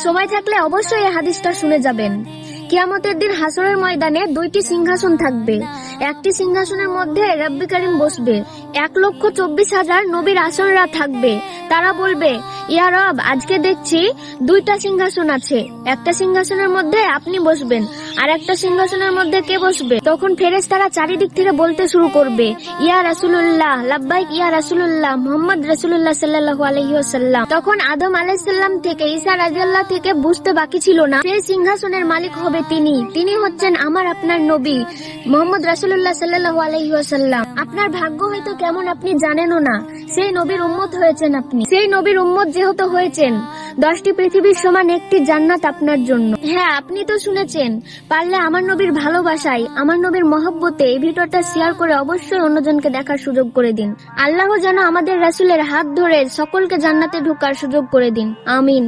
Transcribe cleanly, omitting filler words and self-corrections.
সময় থাকলে অবশ্যই এই হাদিসটা শুনে যাবেন। কিয়ামতের দিন হাসরের ময়দানে 2টি সিংহাসন থাকবে। একটি সিংহাসনের মধ্যে রব্বি করিম বসবে। 1,24,000 নবীর আসররা থাকবে। তারা বলবে, ইয়া রব, আজকে দেখছি 2টা সিংহাসন আছে। একটা সিংহাসনের মধ্যে আপনি বসবেন, আর একটা সিংহাসনের মধ্যে কে বসবে? তখন ফেরেশতারা চারিদিক থেকে বলতে শুরু করবে, ইয়া রাসূলুল্লাহ, লাব্বাইক ইয়া রাসূলুল্লাহ, মুহাম্মদ রাসূলুল্লাহ সাল্লাল্লাহু আলাইহি ওয়াসাল্লাম। তখন আদম আলাইহিস সালাম থেকে ঈসা রাদিয়াল্লাহু থেকে বুঝতে বাকি ছিল না, সেই সিংহাসনের মালিক হবে তিনি হচ্ছেন আমার আপনার নবী মুহাম্মদ রাসূলুল্লাহ সাল্লাল্লাহু আলাইহি ওয়াসাল্লাম। আপনার ভাগ্য হয়তো কেমন আপনি জানেনও না, সেই নবীর উম্মত হয়েছেন আপনি। সেই নবীর উম্মত যেহেতু হয়েছেন, 10টি পৃথিবীর সমান একটি জান্নাত আপনার জন্য। হ্যাঁ, আপনি তো শুনেছেন। পারলে আমার নবীর ভালোবাসায়, আমার নবীর মহব্বতে এই ভিডিওটা শেয়ার করে অবশ্যই অন্যজনকে দেখার সুযোগ করে দিন। আল্লাহ যেন আমাদের রাসূলের হাত ধরে সকলকে জান্নাতে ঢোকার সুযোগ করে দিন। আমিন।